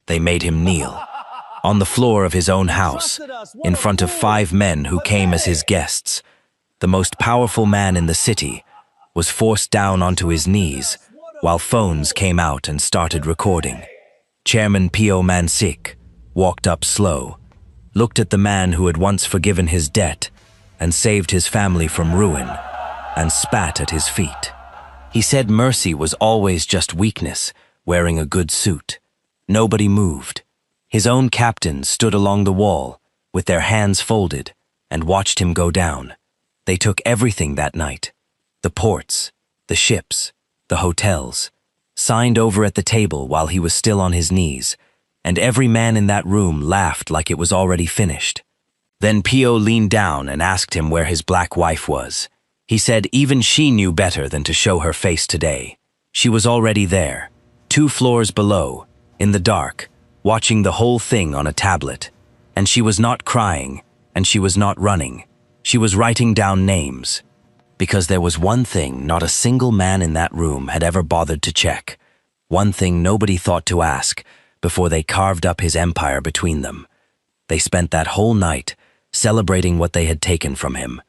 They made him kneel on the floor of his own house, in front of 5 men who came as his guests. The most powerful man in the city was forced down onto his knees while phones came out and started recording. Chairman Pio Mansik walked up slow, looked at the man who had once forgiven his debt and saved his family from ruin, and spat at his feet. He said mercy was always just weakness, wearing a good suit. Nobody moved. His own captains stood along the wall, with their hands folded, and watched him go down. They took everything that night: the ports, the ships, the hotels, signed over at the table while he was still on his knees, and every man in that room laughed like it was already finished. Then Pio leaned down and asked him where his black wife was. He said even she knew better than to show her face today. She was already there, 2 floors below, in the dark, watching the whole thing on a tablet. And she was not crying, and she was not running. She was writing down names. Because there was one thing not a single man in that room had ever bothered to check. One thing nobody thought to ask before they carved up his empire between them. They spent that whole night celebrating what they had taken from him.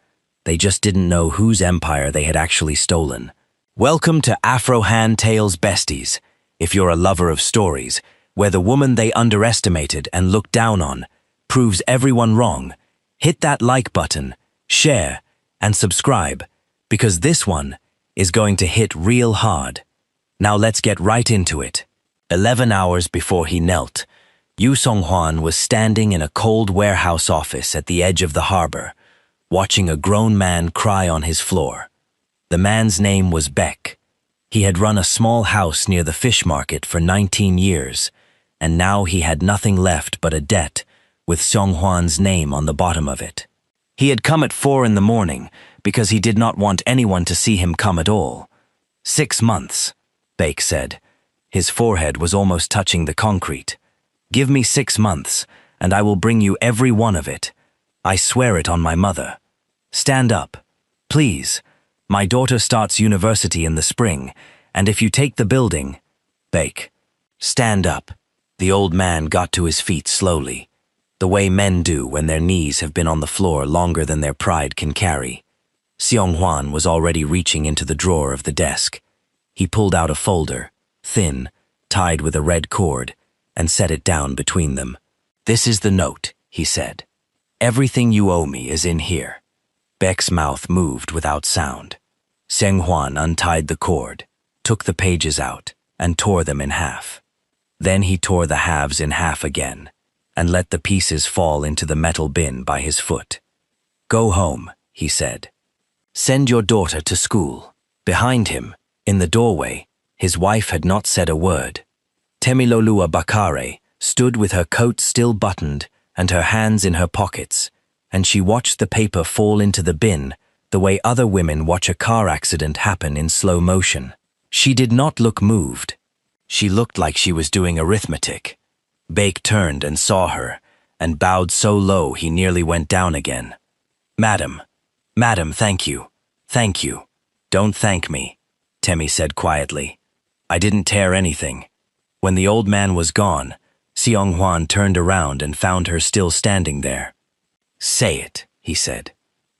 They just didn't know whose empire they had actually stolen. Welcome to Afro Hand Tales Besties. If you're a lover of stories, where the woman they underestimated and looked down on proves everyone wrong, hit that like button, share, and subscribe, because this one is going to hit real hard. Now let's get right into it. 11 hours before he knelt, Yu Songhwan was standing in a cold warehouse office at the edge of the harbor, watching a grown man cry on his floor. The man's name was Beck. He had run a small house near the fish market for 19 years, and now he had nothing left but a debt with Songhwan's name on the bottom of it. He had come at 4 in the morning because he did not want anyone to see him come at all. 6 months, Beck said. His forehead was almost touching the concrete. Give me 6 months, and I will bring you every one of it. I swear it on my mother. Stand up, please. My daughter starts university in the spring, and if you take the building... Beck, stand up. The old man got to his feet slowly, the way men do when their knees have been on the floor longer than their pride can carry. Songhwan was already reaching into the drawer of the desk. He pulled out a folder, thin, tied with a red cord, and set it down between them. This is the note, he said. Everything you owe me is in here. Beck's mouth moved without sound. Songhwan untied the cord, took the pages out, and tore them in half. Then he tore the halves in half again, and let the pieces fall into the metal bin by his foot. Go home, he said. Send your daughter to school. Behind him, in the doorway, his wife had not said a word. Temilolua Bakare stood with her coat still buttoned and her hands in her pockets, and she watched the paper fall into the bin the way other women watch a car accident happen in slow motion. She did not look moved. She looked like she was doing arithmetic. Beck turned and saw her, and bowed so low he nearly went down again. Madam, thank you. Thank you. Don't thank me, Temi said quietly. I didn't tear anything. When the old man was gone, Songhwan turned around and found her still standing there. Say it, he said.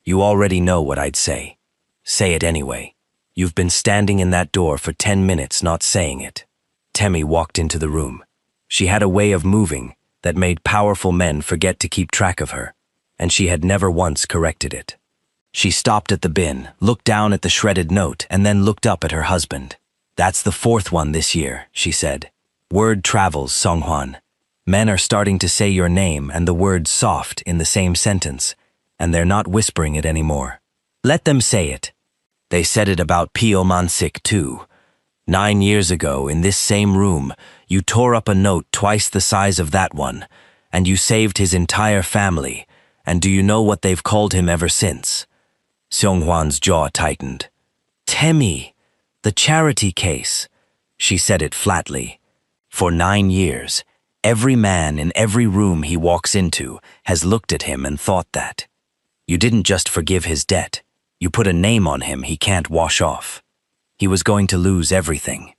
You already know what I'd say. Say it anyway. You've been standing in that door for 10 minutes not saying it. Temi walked into the room. She had a way of moving that made powerful men forget to keep track of her, and she had never once corrected it. She stopped at the bin, looked down at the shredded note, and then looked up at her husband. That's the 4th one this year, she said. Word travels, Songhwan. Men are starting to say your name and the word soft in the same sentence, and they're not whispering it anymore. Let them say it. They said it about Pio Mansik too. 9 years ago, in this same room, you tore up a note twice the size of that one, and you saved his entire family, and do you know what they've called him ever since? Songhwan's jaw tightened. Temi, the charity case. She said it flatly. For 9 years, every man in every room he walks into has looked at him and thought that. You didn't just forgive his debt. You put a name on him he can't wash off. He was going to lose everything.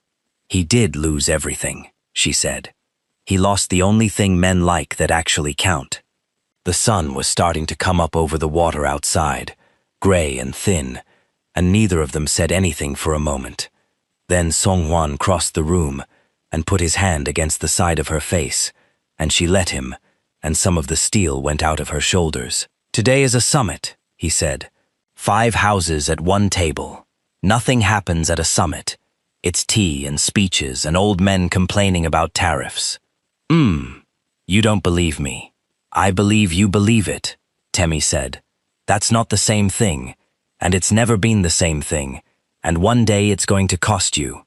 He did lose everything, she said. He lost the only thing men like that actually count. The sun was starting to come up over the water outside, gray and thin, and neither of them said anything for a moment. Then Song Hwan crossed the room and put his hand against the side of her face, and she let him, and some of the steel went out of her shoulders. "Today is a summit," he said. 5 houses at one table. Nothing happens at a summit. It's tea and speeches and old men complaining about tariffs. You don't believe me. I believe you believe it, Temi said. That's not the same thing, and it's never been the same thing, and one day it's going to cost you.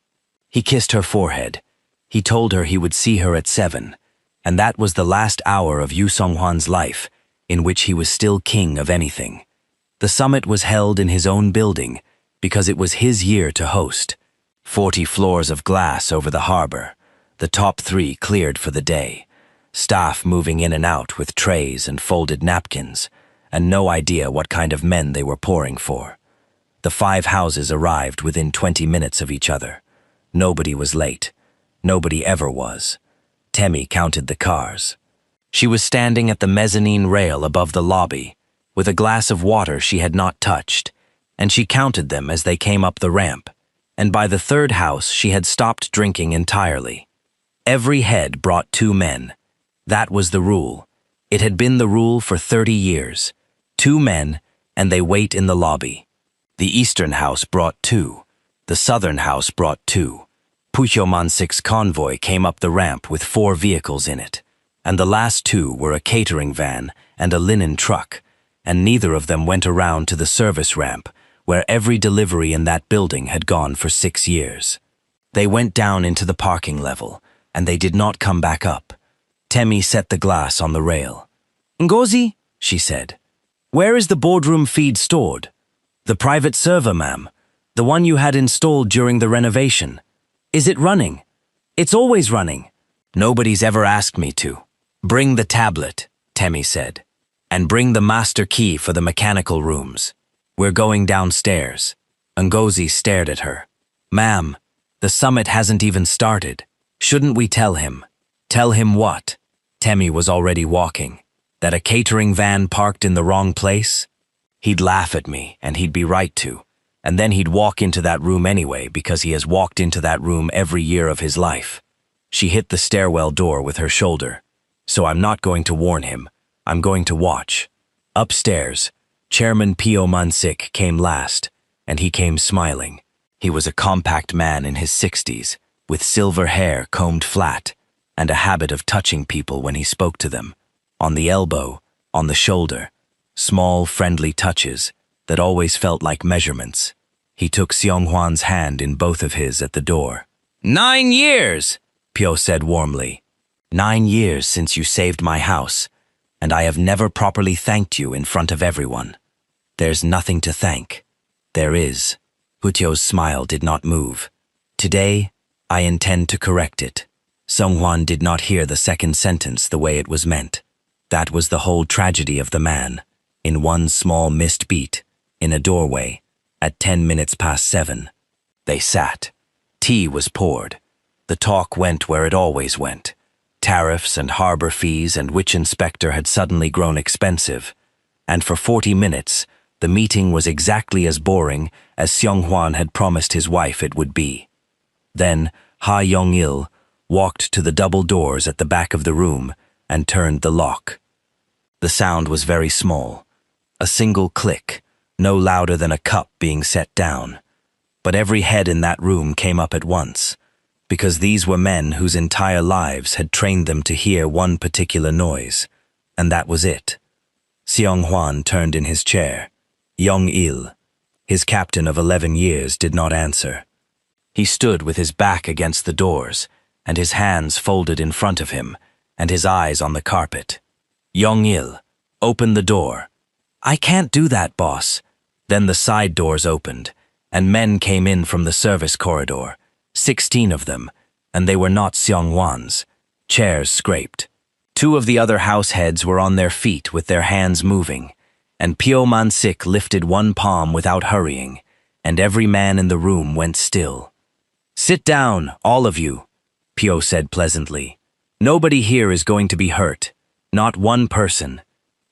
He kissed her forehead. He told her he would see her at 7, and that was the last hour of Yu Songhwan's life, in which he was still king of anything. The summit was held in his own building, because it was his year to host. 40 floors of glass over the harbor, the top 3 cleared for the day, staff moving in and out with trays and folded napkins, and no idea what kind of men they were pouring for. The 5 houses arrived within 20 minutes of each other. Nobody was late. Nobody ever was. Temi counted the cars. She was standing at the mezzanine rail above the lobby, with a glass of water she had not touched, and she counted them as they came up the ramp, and by the 3rd house she had stopped drinking entirely. Every head brought 2 men. That was the rule. It had been the rule for 30 years. 2 men, and they wait in the lobby. The eastern house brought 2. The southern house brought 2. Puhyomansik's convoy came up the ramp with 4 vehicles in it, and the last 2 were a catering van and a linen truck, and neither of them went around to the service ramp, where every delivery in that building had gone for 6 years. They went down into the parking level, and they did not come back up. Temi set the glass on the rail. "Ngozi," she said, "where is the boardroom feed stored?" "The private server, ma'am. The one you had installed during the renovation. Is it running?" "It's always running." "Nobody's ever asked me to." "Bring the tablet," Temi said, "and bring the master key for the mechanical rooms. We're going downstairs." Ngozi stared at her. "Ma'am, the summit hasn't even started. Shouldn't we tell him?" "Tell him what?" Temi was already walking. "That a catering van parked in the wrong place?" "He'd laugh at me, and he'd be right to. And then he'd walk into that room anyway because he has walked into that room every year of his life." She hit the stairwell door with her shoulder. "So I'm not going to warn him. I'm going to watch." Upstairs, Chairman Puhyomansik came last, and he came smiling. He was a compact man in his 60s, with silver hair combed flat, and a habit of touching people when he spoke to them. On the elbow, on the shoulder, small, friendly touches that always felt like measurements. He took Seonghwan's hand in both of his at the door. "9 years, Pyo said warmly. 9 years since you saved my house, and I have never properly thanked you in front of everyone." "There's nothing to thank." "There is." Hutyo's smile did not move. "Today, I intend to correct it." Songhwan did not hear the second sentence the way it was meant. That was the whole tragedy of the man. In one small missed beat, in a doorway, at 10 minutes past 7. They sat. Tea was poured. The talk went where it always went. Tariffs and harbor fees and which inspector had suddenly grown expensive. And for 40 minutes, the meeting was exactly as boring as Seonghwan had promised his wife it would be. Then Ha Yong-il walked to the double doors at the back of the room and turned the lock. The sound was very small. A single click, no louder than a cup being set down. But every head in that room came up at once, because these were men whose entire lives had trained them to hear one particular noise, and that was it. Seonghwan turned in his chair. Yong-il, his captain of 11 years, did not answer. He stood with his back against the doors, and his hands folded in front of him, and his eyes on the carpet. "Yong-il, open the door." "I can't do that, boss." Then the side doors opened, and men came in from the service corridor, 16 of them, and they were not Seonghwan's. Chairs scraped. 2 of the other house heads were on their feet with their hands moving, and Puhyomansik lifted one palm without hurrying, and every man in the room went still. "Sit down, all of you," Pyo said pleasantly. Nobody here is going to be hurt. Not one person.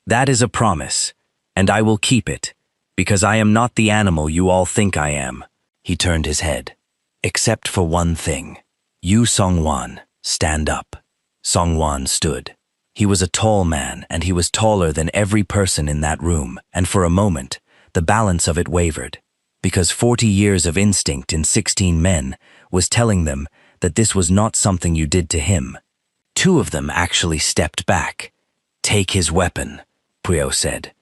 That is a promise, and I will keep it, because I am not the animal you all think I am. He turned his head. Except for one thing. You, Song-hwan, stand up. Song-hwan stood. He was a tall man, and he was taller than every person in that room, and for a moment, the balance of it wavered, because 40 years of instinct in 16 men was telling them that this was not something you did to him. Two of them actually stepped back. Take his weapon, Pyo said.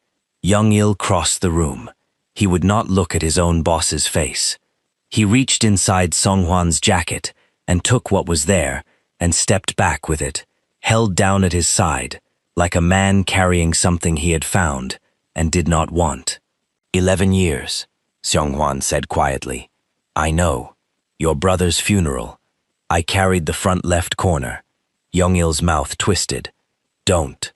Young-il crossed the room. He would not look at his own boss's face. He reached inside Song-hwan's jacket and took what was there and stepped back with it, held down at his side, like a man carrying something he had found and did not want. 11 years, Song-hwan said quietly. I know. Your brother's funeral. I carried the front left corner. Young-il's mouth twisted. Don't.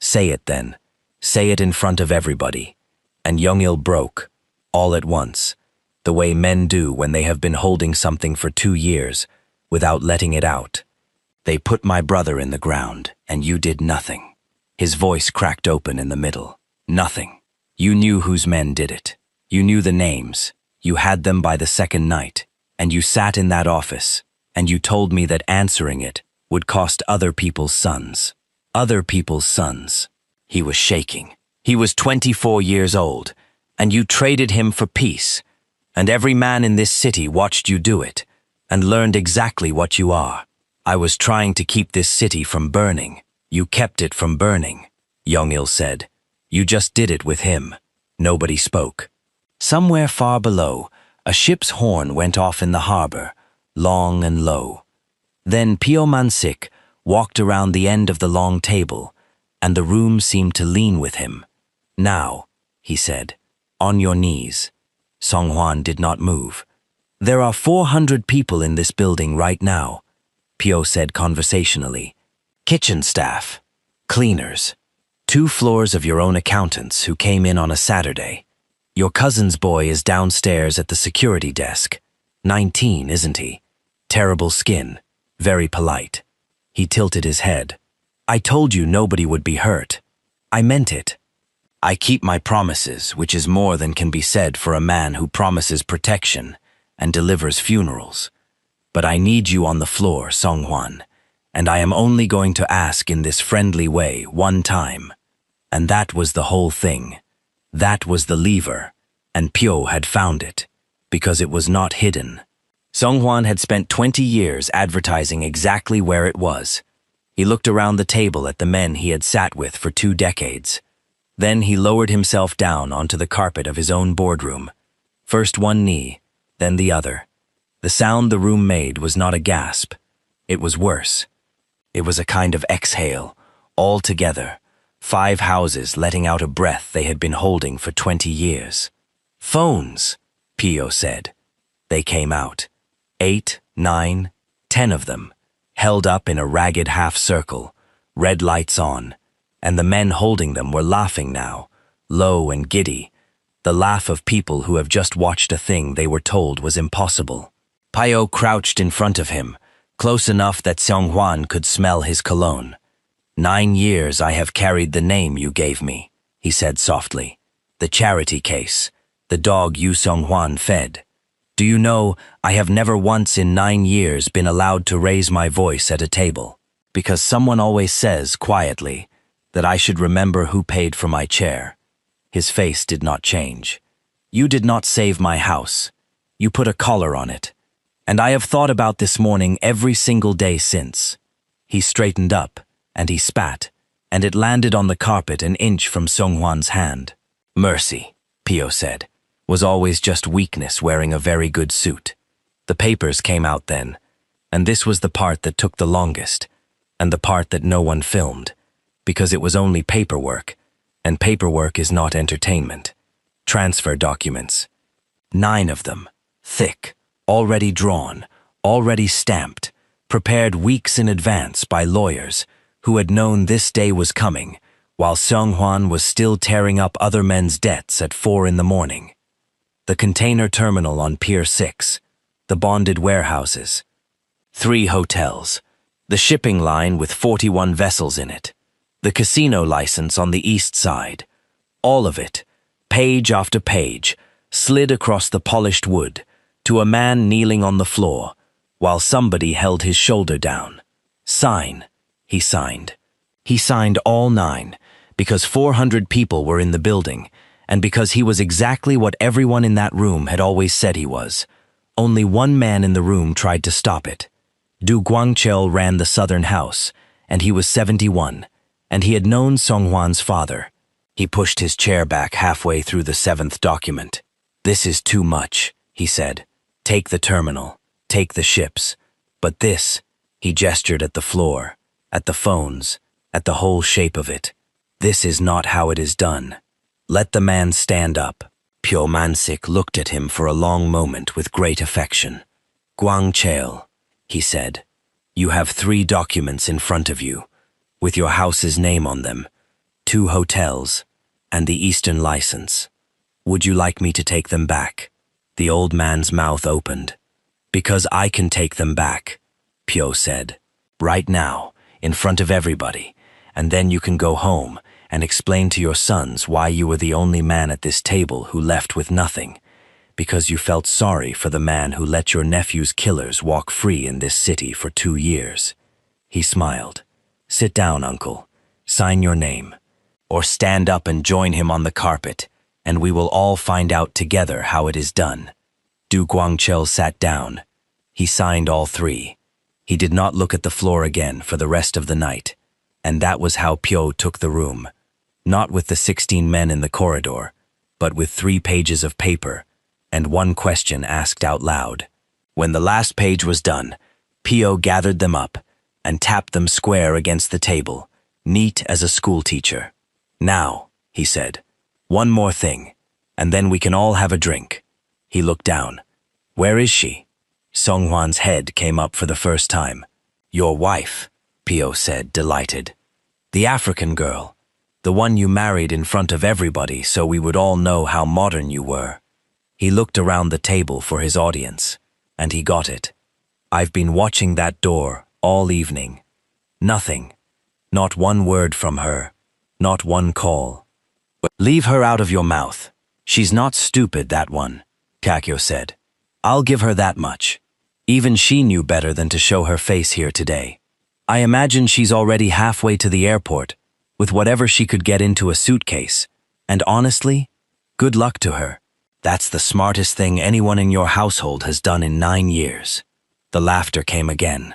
Say it then. Say it in front of everybody. And Young-il broke, all at once, the way men do when they have been holding something for 2 years, without letting it out. They put my brother in the ground, and you did nothing. His voice cracked open in the middle. Nothing. You knew whose men did it. You knew the names. You had them by the second night, and you sat in that office, and you told me that answering it would cost other people's sons. Other people's sons. He was shaking. He was 24 years old, and you traded him for peace, and every man in this city watched you do it, and learned exactly what you are. I was trying to keep this city from burning. You kept it from burning, Young-il said. You just did it with him. Nobody spoke. Somewhere far below, a ship's horn went off in the harbor, long and low. Then Pyo Man-sik walked around the end of the long table, and the room seemed to lean with him. Now, he said, on your knees. Song-hwan did not move. There are 400 people in this building right now, Pyo said conversationally. Kitchen staff, cleaners, 2 floors of your own accountants who came in on a Saturday. Your cousin's boy is downstairs at the security desk. 19, isn't he? Terrible skin, very polite. He tilted his head. I told you nobody would be hurt. I meant it. I keep my promises, which is more than can be said for a man who promises protection and delivers funerals. But I need you on the floor, Song-hwan, and I am only going to ask in this friendly way one time. And that was the whole thing. That was the lever, and Pyo had found it, because it was not hidden. Song-hwan had spent 20 years advertising exactly where it was. He looked around the table at the men he had sat with for 2 decades. Then he lowered himself down onto the carpet of his own boardroom. First one knee, then the other. The sound the room made was not a gasp. It was worse. It was a kind of exhale, all together. 5 houses letting out a breath they had been holding for 20 years. Phones, Pyo said. They came out. 8, 9, 10 of them, held up in a ragged half-circle, red lights on, and the men holding them were laughing now, low and giddy, the laugh of people who have just watched a thing they were told was impossible. Pyo crouched in front of him, close enough that Song-hwan could smell his cologne. 9 years I have carried the name you gave me, he said softly. The charity case, the dog you Song-hwan fed. Do you know, I have never once in 9 years been allowed to raise my voice at a table, because someone always says, quietly, that I should remember who paid for my chair. His face did not change. You did not save my house. You put a collar on it. And I have thought about this morning every single day since. He straightened up, and he spat, and it landed on the carpet an inch from Song-hwan's hand. Mercy, Pyo said, was always just weakness wearing a very good suit. The papers came out then, and this was the part that took the longest, and the part that no one filmed, because it was only paperwork, and paperwork is not entertainment. Transfer documents. 9 of them, thick, already drawn, already stamped, prepared weeks in advance by lawyers who had known this day was coming, while Song-hwan was still tearing up other men's debts at 4 in the morning. The container terminal on Pier 6, the bonded warehouses, 3 hotels, the shipping line with 41 vessels in it, the casino license on the east side. All of it, page after page, slid across the polished wood to a man kneeling on the floor while somebody held his shoulder down. Sign, he signed. He signed all 9 because 400 people were in the building and because he was exactly what everyone in that room had always said he was. Only one man in the room tried to stop it. Du Guangchil ran the Southern House, and he was 71, and he had known Song Huan's father. He pushed his chair back halfway through the 7th document. "This is too much," he said. "Take the terminal, take the ships. But this," he gestured at the floor, at the phones, at the whole shape of it. "This is not how it is done. Let the man stand up." Pyo Mansik looked at him for a long moment with great affection. "Guangchil," he said, "you have 3 documents in front of you, with your house's name on them, 2 hotels, and the Eastern license. Would you like me to take them back?" The old man's mouth opened. "Because I can take them back," Pyo said. "Right now, in front of everybody, and then you can go home and explain to your sons why you were the only man at this table who left with nothing, because you felt sorry for the man who let your nephew's killers walk free in this city for 2 years. He smiled. "Sit down, uncle. Sign your name. Or stand up and join him on the carpet, and we will all find out together how it is done." Du Guangchil sat down. He signed all 3. He did not look at the floor again for the rest of the night, and that was how Pyo took the room. Not with the 16 men in the corridor, but with 3 pages of paper and 1 question asked out loud. When the last page was done, Pyo gathered them up and tapped them square against the table, neat as a schoolteacher. "Now," he said, "one more thing, and then we can all have a drink." He looked down. "Where is she?" Song Huan's head came up for the first time. "Your wife," Pyo said, delighted. "The African girl. The one you married in front of everybody so we would all know how modern you were." He looked around the table for his audience, and he got it. "I've been watching that door all evening. Nothing. Not one word from her. Not one call." "Leave her out of your mouth. She's not stupid, that one," Kakyo said. "I'll give her that much. Even she knew better than to show her face here today. I imagine she's already halfway to the airport, with whatever she could get into a suitcase, and honestly, good luck to her. That's the smartest thing anyone in your household has done in 9 years." The laughter came again,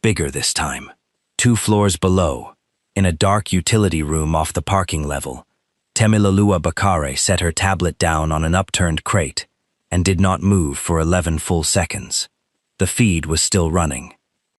bigger this time. 2 floors below, in a dark utility room off the parking level, Temilalua Bakare set her tablet down on an upturned crate and did not move for 11 full seconds. The feed was still running.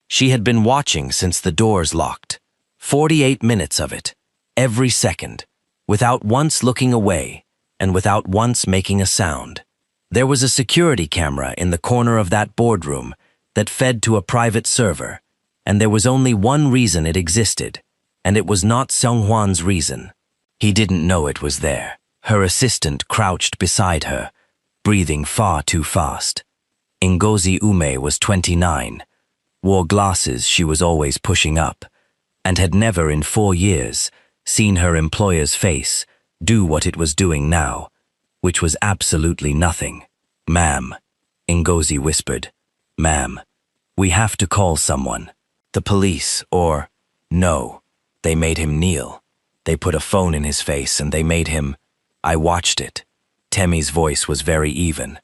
She had been watching since the doors locked. 48 minutes of it. Every second, without once looking away and without once making a sound. There was a security camera in the corner of that boardroom that fed to a private server, and there was only one reason it existed, and it was not Song Huan's reason. He didn't know it was there. Her assistant crouched beside her, breathing far too fast. Ngozi Ume was 29, wore glasses she was always pushing up, and had never in 4 years seen her employer's face do what it was doing now, which was absolutely nothing. "Ma'am," Ngozi whispered. "Ma'am, we have to call someone. The police, or..." "No." They made him kneel. They put a phone in his face and they made him... "I watched it." Temmie's voice was very even.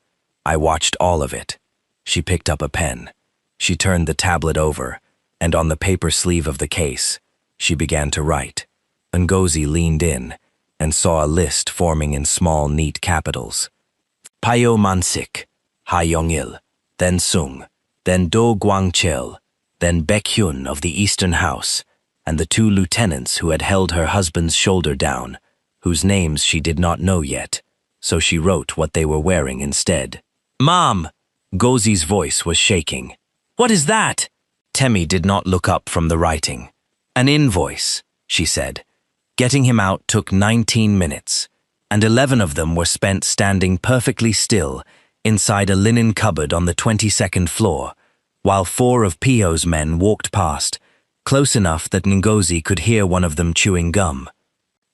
"I watched all of it." She picked up a pen. She turned the tablet over, and on the paper sleeve of the case, she began to write. Ngozi leaned in and saw a list forming in small, neat capitals. Pyo Mansik, Ha Yong-il, then Sung, then Do Guangchil, then Baekhyun of the Eastern House, and the 2 lieutenants who had held her husband's shoulder down, whose names she did not know yet, so she wrote what they were wearing instead. "Mom!" Gozi's voice was shaking. "What is that?" Temmie did not look up from the writing. "An invoice," she said. Getting him out took 19 minutes, and 11 of them were spent standing perfectly still inside a linen cupboard on the 22nd floor, while 4 of Pio's men walked past close enough that Ngozi could hear one of them chewing gum.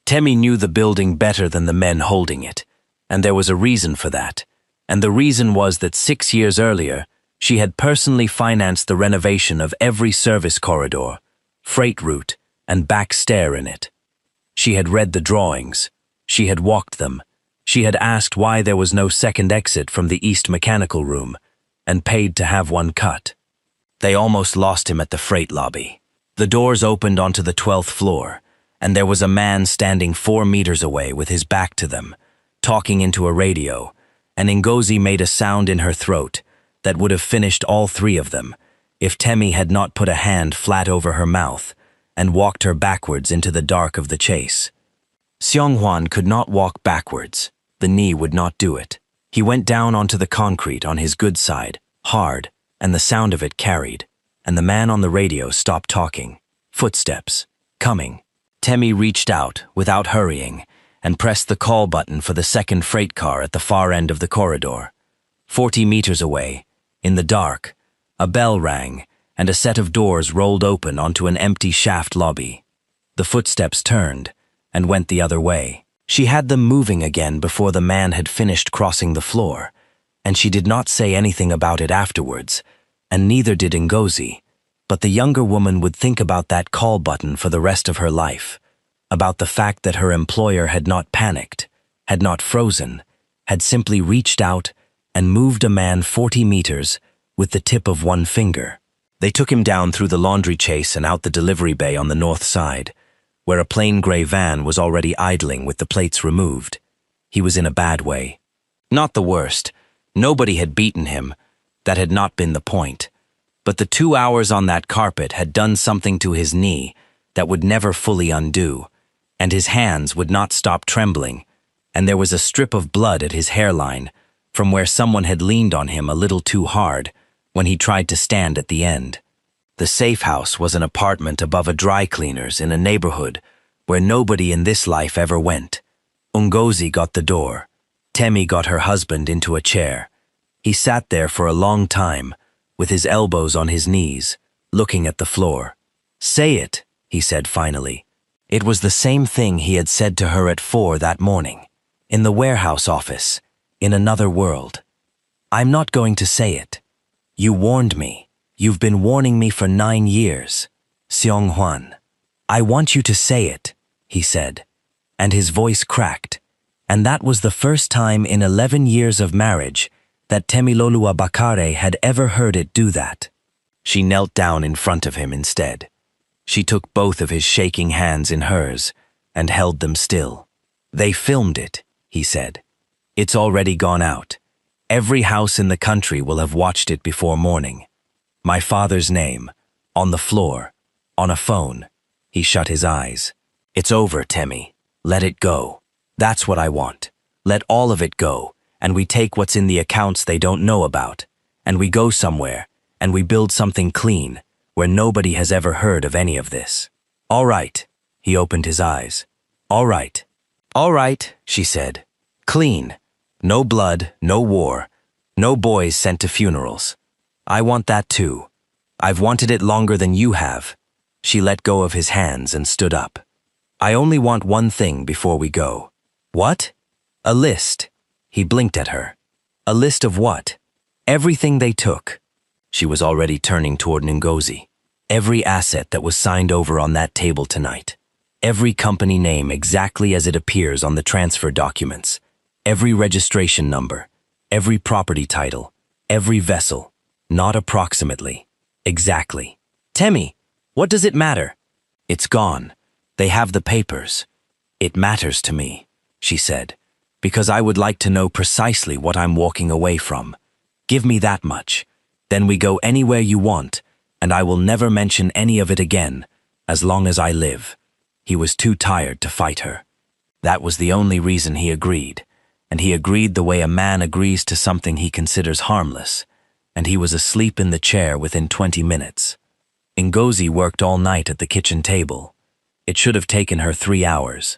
Temi knew the building better than the men holding it, and there was a reason for that. And the reason was that 6 years earlier, she had personally financed the renovation of every service corridor, freight route, and back stair in it. She had read the drawings. She had walked them. She had asked why there was no second exit from the East Mechanical Room, and paid to have one cut. They almost lost him at the freight lobby. The doors opened onto the 12th floor, and there was a man standing 4 meters away with his back to them, talking into a radio, and Ngozi made a sound in her throat that would have finished all 3 of them if Temi had not put a hand flat over her mouth and walked her backwards into the dark of the chase. Seonghwan could not walk backwards. The knee would not do it. He went down onto the concrete on his good side, hard, and the sound of it carried, and the man on the radio stopped talking. Footsteps. Coming. Temi reached out, without hurrying, and pressed the call button for the second freight car at the far end of the corridor. 40 meters away, in the dark, a bell rang, and a set of doors rolled open onto an empty shaft lobby. The footsteps turned and went the other way. She had them moving again before the man had finished crossing the floor, and she did not say anything about it afterwards, and neither did Ngozi. But the younger woman would think about that call button for the rest of her life, about the fact that her employer had not panicked, had not frozen, had simply reached out and moved a man 40 meters with the tip of one finger. They took him down through the laundry chase and out the delivery bay on the north side, where a plain gray van was already idling with the plates removed. He was in a bad way. Not the worst. Nobody had beaten him. That had not been the point. But the 2 hours on that carpet had done something to his knee that would never fully undo, and his hands would not stop trembling, and there was a strip of blood at his hairline from where someone had leaned on him a little too hard when he tried to stand at the end. The safe house was an apartment above a dry cleaner's in a neighborhood where nobody in this life ever went. Ngozi got the door. Temi got her husband into a chair. He sat there for a long time, with his elbows on his knees, looking at the floor. "Say it," he said finally. It was the same thing he had said to her at 4 that morning, in the warehouse office, in another world. "I'm not going to say it. You warned me. You've been warning me for 9 years. Seonghwan. I want you to say it," he said, and his voice cracked. And that was the first time in 11 years of marriage that Temilolua Bakare had ever heard it do that. She knelt down in front of him instead. She took both of his shaking hands in hers and held them still. "They filmed it," he said. "It's already gone out. Every house in the country will have watched it before morning. My father's name, on the floor, on a phone." He shut his eyes. "It's over, Temi. Let it go. That's what I want. Let all of it go, and we take what's in the accounts they don't know about, and we go somewhere, and we build something clean, where nobody has ever heard of any of this." "All right." He opened his eyes. "All right. All right," she said. "Clean. No blood, no war, no boys sent to funerals. I want that too. I've wanted it longer than you have." She let go of his hands and stood up. "I only want one thing before we go." "What?" "A list." He blinked at her. "A list of what?" "Everything they took." She was already turning toward Ngozi. "Every asset that was signed over on that table tonight. Every company name exactly as it appears on the transfer documents. Every registration number. Every property title. Every vessel. Not approximately. Exactly." "Temi, what does it matter?" "It's gone. They have the papers." "It matters to me," she said, "because I would like to know precisely what I'm walking away from. Give me that much. Then we go anywhere you want, and I will never mention any of it again, as long as I live." He was too tired to fight her. That was the only reason he agreed, and he agreed the way a man agrees to something he considers harmless, and he was asleep in the chair within 20 minutes. Ngozi worked all night at the kitchen table. It should have taken her 3 hours.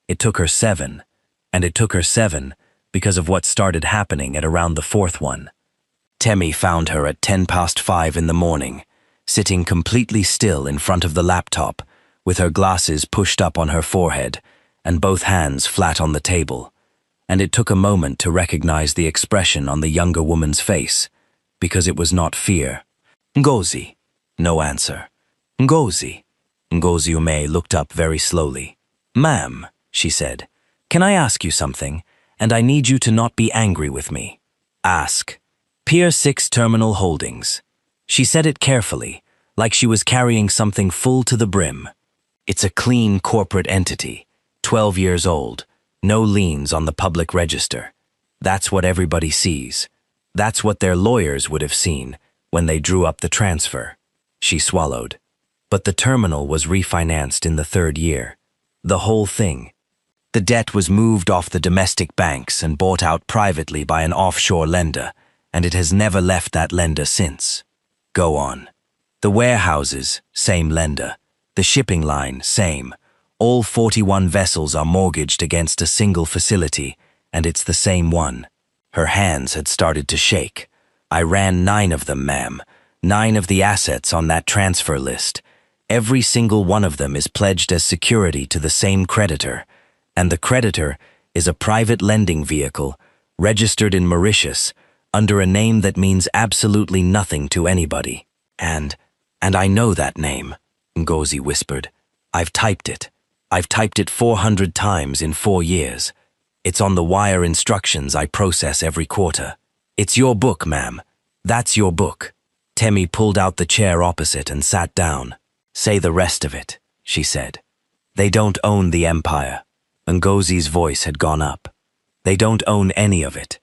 It took her 7, and it took her 7 because of what started happening at around the 4th one. Temi found her at 5:10 in the morning, sitting completely still in front of the laptop, with her glasses pushed up on her forehead and both hands flat on the table. And it took a moment to recognize the expression on the younger woman's face, because it was not fear. Ngozi. No answer. Ngozi. Ngozi Ume looked up very slowly. Ma'am, she said, can I ask you something? And I need you to not be angry with me. Ask. Pier 6 Terminal Holdings. She said it carefully, like she was carrying something full to the brim. It's a clean corporate entity, 12 years old, no liens on the public register. That's what everybody sees. That's what their lawyers would have seen when they drew up the transfer. She swallowed. But the terminal was refinanced in the 3rd year. The whole thing. The debt was moved off the domestic banks and bought out privately by an offshore lender, and it has never left that lender since. Go on. The warehouses, same lender. The shipping line, same. All 41 vessels are mortgaged against a single facility, and it's the same one. Her hands had started to shake. I ran 9 of them, ma'am. 9 of the assets on that transfer list. Every single one of them is pledged as security to the same creditor, and the creditor is a private lending vehicle, registered in Mauritius, under a name that means absolutely nothing to anybody. And I know that name, Ngozi whispered. I've typed it. I've typed it 400 times in 4 years. It's on the wire instructions I process every quarter. It's your book, ma'am. That's your book. Temi pulled out the chair opposite and sat down. Say the rest of it, she said. They don't own the empire. Ngozi's voice had gone up. They don't own any of it.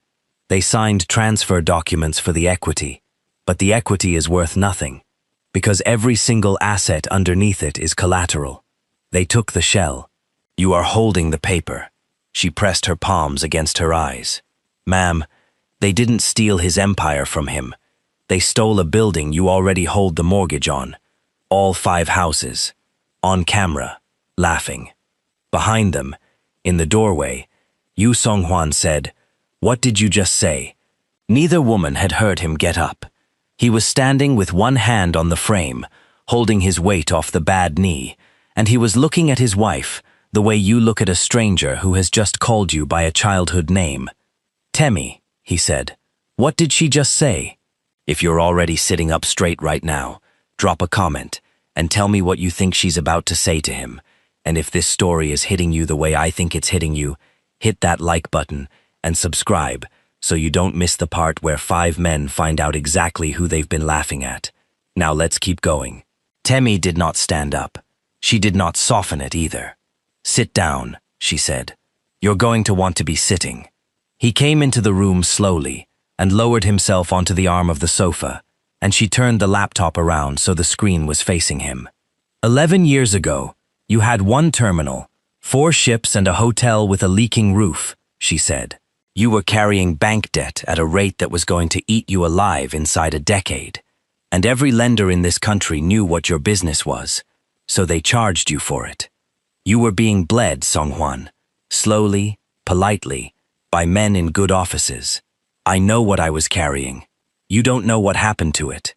They signed transfer documents for the equity, but the equity is worth nothing, because every single asset underneath it is collateral. They took the shell. You are holding the paper. She pressed her palms against her eyes. Ma'am, they didn't steal his empire from him. They stole a building you already hold the mortgage on. All 5 houses. On camera, laughing. Behind them, in the doorway, Yu Songhwan said, "What did you just say?" Neither woman had heard him get up. He was standing with one hand on the frame, holding his weight off the bad knee, and he was looking at his wife the way you look at a stranger who has just called you by a childhood name. Temi, he said, what did she just say? If you're already sitting up straight right now, drop a comment and tell me what you think she's about to say to him. And if this story is hitting you the way I think it's hitting you, hit that like button and subscribe so you don't miss the part where 5 men find out exactly who they've been laughing at. Now let's keep going. Temi did not stand up. She did not soften it either. Sit down, she said. You're going to want to be sitting. He came into the room slowly and lowered himself onto the arm of the sofa, and she turned the laptop around so the screen was facing him. 11 years ago, you had 1 terminal, 4 ships and a hotel with a leaking roof, she said. You were carrying bank debt at a rate that was going to eat you alive inside a decade. And every lender in this country knew what your business was, so they charged you for it. You were being bled, Songhwan, slowly, politely, by men in good offices. I know what I was carrying. You don't know what happened to it.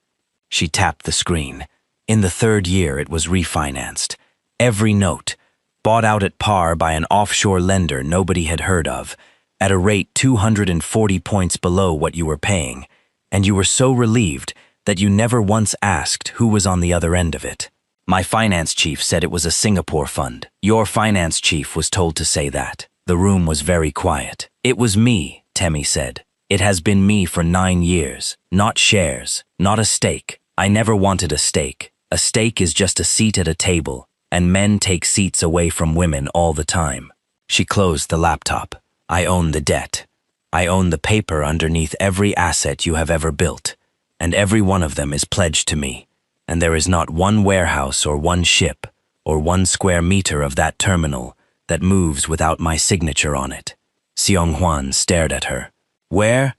She tapped the screen. In the 3rd year, it was refinanced. Every note, bought out at par by an offshore lender nobody had heard of, at a rate 240 points below what you were paying, and you were so relieved that you never once asked who was on the other end of it. My finance chief said it was a Singapore fund. Your finance chief was told to say that. The room was very quiet. It was me, Temi said. It has been me for 9 years. Not shares, not a stake. I never wanted a stake. A stake is just a seat at a table, and men take seats away from women all the time. She closed the laptop. I own the debt. I own the paper underneath every asset you have ever built, and every one of them is pledged to me. And there is not 1 warehouse or 1 ship or 1 square meter of that terminal that moves without my signature on it. Seong-hwan stared at her. Where?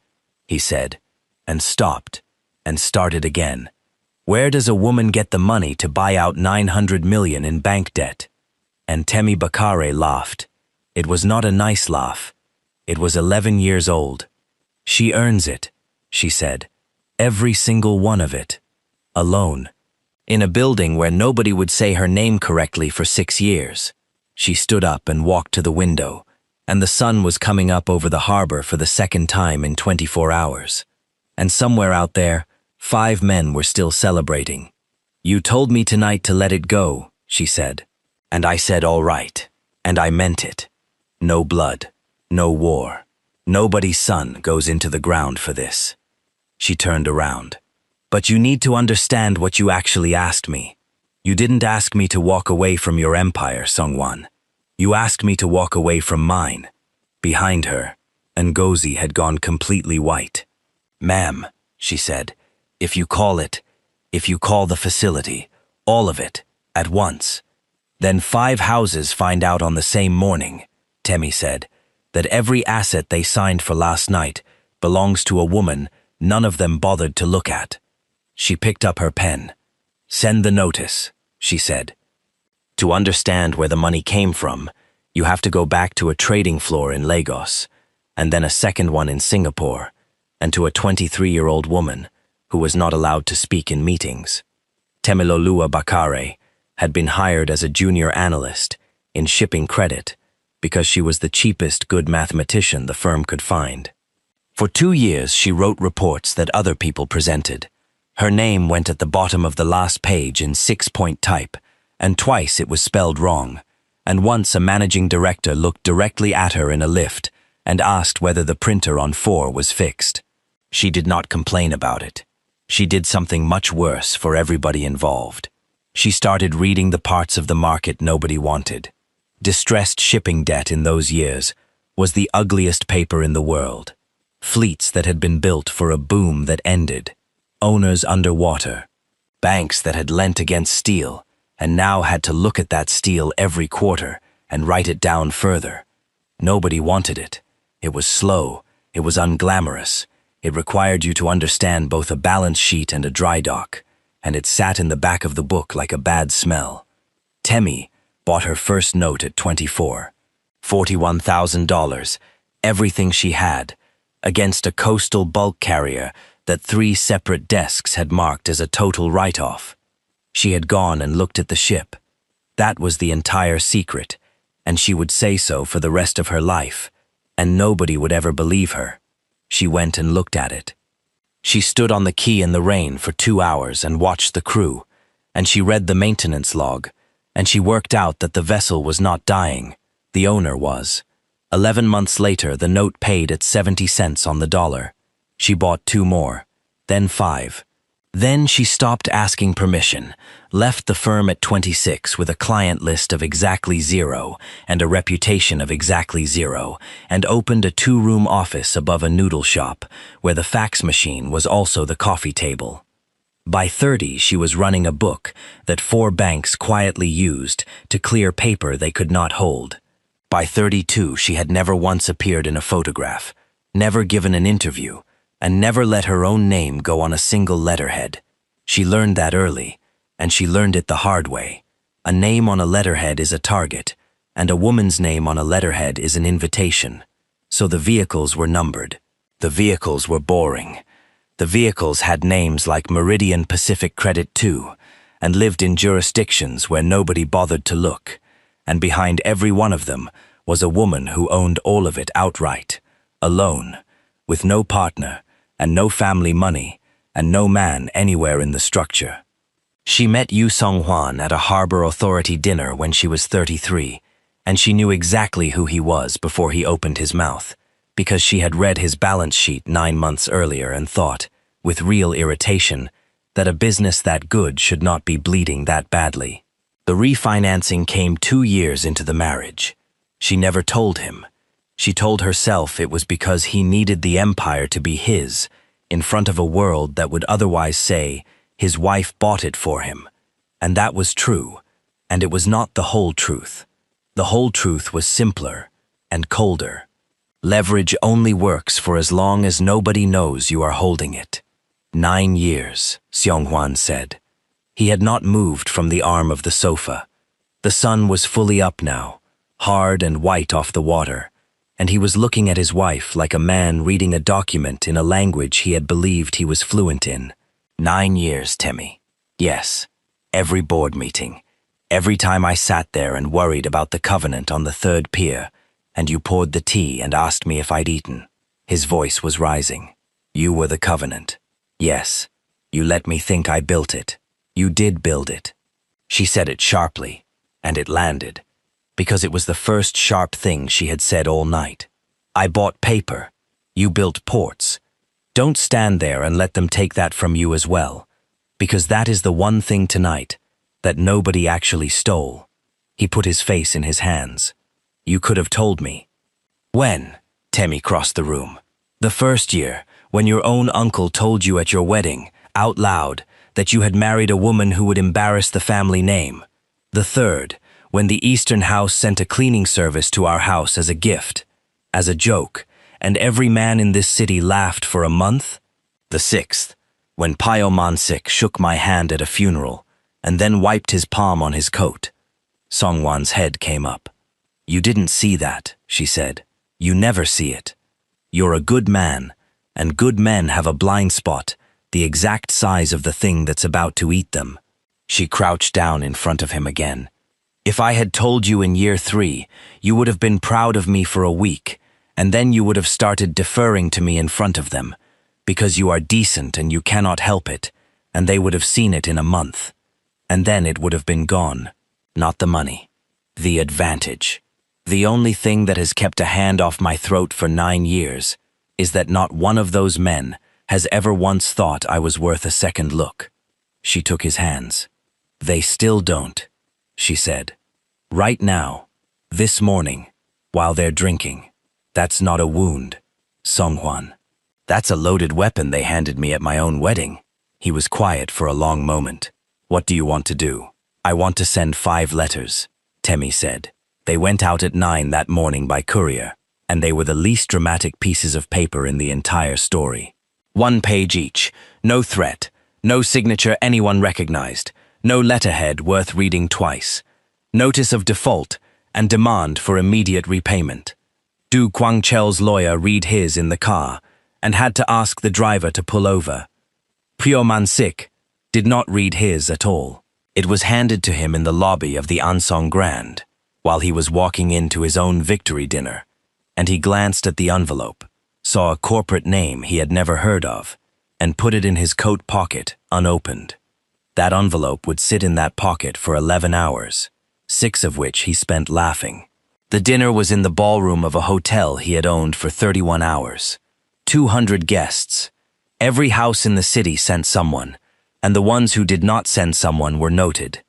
He said, and stopped, and started again. Where does a woman get the money to buy out 900 million in bank debt? And Temi Bakare laughed. It was not a nice laugh. It was 11 years old. She earns it, she said. Every single one of it. Alone. in a building where nobody would say her name correctly for 6 years. She stood up and walked to the window, and the sun was coming up over the harbor for the second time in 24 hours. And somewhere out there, 5 men were still celebrating. "You told me tonight to let it go," she said. And I said, "All right." And I meant it. No blood, no war. Nobody's son goes into the ground for this. She turned around. "But you need to understand what you actually asked me. You didn't ask me to walk away from your empire, Sungwon. You asked me to walk away from mine." Behind her, Ngozi had gone completely white. "Ma'am," she said, if you call the facility, all of it, at once, then 5 houses find out on the same morning," Temi said, "that every asset they signed for last night belongs to a woman none of them bothered to look at." She picked up her pen. "Send the notice," she said. "To understand where the money came from, you have to go back to a trading floor in Lagos, and then a second one in Singapore, and to a 23-year-old woman who was not allowed to speak in meetings. Temilolua Bakare had been hired as a junior analyst in shipping credit because she was the cheapest good mathematician the firm could find. For 2 years, she wrote reports that other people presented. Her name went at the bottom of the last page in 6-point type, and twice it was spelled wrong, and once a managing director looked directly at her in a lift and asked whether the printer on 4 was fixed. She did not complain about it. She did something much worse for everybody involved. She started reading the parts of the market nobody wanted. Distressed shipping debt in those years was the ugliest paper in the world. Fleets that had been built for a boom that ended. Owners underwater. Banks that had lent against steel and now had to look at that steel every quarter and write it down further. Nobody wanted it. It was slow. It was unglamorous. It required you to understand both a balance sheet and a dry dock, and it sat in the back of the book like a bad smell. Temi bought her first note at 24. $41,000, everything she had, against a coastal bulk carrier that 3 separate desks had marked as a total write-off. She had gone and looked at the ship. That was the entire secret, and she would say so for the rest of her life, and nobody would ever believe her. She went and looked at it. She stood on the quay in the rain for 2 hours and watched the crew, and she read the maintenance log, and she worked out that the vessel was not dying. The owner was. 11 months later, the note paid at 70 cents on the dollar. She bought 2 more, then 5. Then she stopped asking permission, left the firm at 26 with a client list of exactly 0 and a reputation of exactly 0, and opened a 2-room office above a noodle shop where the fax machine was also the coffee table. By 30, she was running a book that 4 banks quietly used to clear paper they could not hold. By 32, she had never once appeared in a photograph, never given an interview, and never let her own name go on a single letterhead. She learned that early, and she learned it the hard way. A name on a letterhead is a target, and a woman's name on a letterhead is an invitation. So the vehicles were numbered. The vehicles were boring. The vehicles had names like Meridian Pacific Credit 2, and lived in jurisdictions where nobody bothered to look, and behind every one of them was a woman who owned all of it outright, alone, with no partner, and no family money, and no man anywhere in the structure. She met Yu Song-hwan at a Harbor Authority dinner when she was 33, and she knew exactly who he was before he opened his mouth, because she had read his balance sheet 9 months earlier and thought, with real irritation, that a business that good should not be bleeding that badly. The refinancing came 2 years into the marriage. She never told him. She told herself it was because he needed the empire to be his, in front of a world that would otherwise say his wife bought it for him. And that was true, and it was not the whole truth. The whole truth was simpler and colder. Leverage only works for as long as nobody knows you are holding it. 9 years, Seong-hwan said. He had not moved from the arm of the sofa. The sun was fully up now, hard and white off the water, and he was looking at his wife like a man reading a document in a language he had believed he was fluent in. 9 years, Temi. Yes, Every board meeting. Every time I sat there and worried about the covenant on the third pier, and you poured the tea and asked me if I'd eaten. His voice was rising. You were the covenant. Yes. You let me think I built it. You did build it. She said it sharply, and it landed, because it was the first sharp thing she had said all night. I bought paper. You built ports. Don't stand there and let them take that from you as well, because that is the one thing tonight that nobody actually stole. He put his face in his hands. You could have told me. When? Temi crossed the room. The first year, when your own uncle told you at your wedding, out loud, that you had married a woman who would embarrass the family name. The third, when the Eastern House sent a cleaning service to our house as a gift, as a joke, and every man in this city laughed for a month. The sixth, when Pio Mansik shook my hand at a funeral, and then wiped his palm on his coat. Songwan's head came up. You didn't see that, she said. You never see it. You're a good man, and good men have a blind spot, the exact size of the thing that's about to eat them. She crouched down in front of him again. If I had told you in year 3, you would have been proud of me for a week, and then you would have started deferring to me in front of them, because you are decent and you cannot help it, and they would have seen it in a month. And then it would have been gone. Not the money. The advantage. The only thing that has kept a hand off my throat for 9 years is that not one of those men has ever once thought I was worth a second look. She took his hands. They still don't, she said. Right now, this morning, while they're drinking. That's not a wound, Songhwan. That's a loaded weapon they handed me at my own wedding. He was quiet for a long moment. What do you want to do? I want to send 5 letters, Temi said. They went out at 9 that morning by courier, and they were the least dramatic pieces of paper in the entire story. 1 page each, no threat, no signature anyone recognized, no letterhead worth reading twice. Notice of default and demand for immediate repayment. Du Guangchel's lawyer read his in the car and had to ask the driver to pull over. Pyo Man-sik did not read his at all. It was handed to him in the lobby of the Ansong Grand while he was walking into his own victory dinner, and he glanced at the envelope, saw a corporate name he had never heard of, and put it in his coat pocket, unopened. That envelope would sit in that pocket for 11 hours, 6 of which he spent laughing. The dinner was in the ballroom of a hotel he had owned for 31 hours. 200 guests. Every house in the city sent someone, and the ones who did not send someone were noted.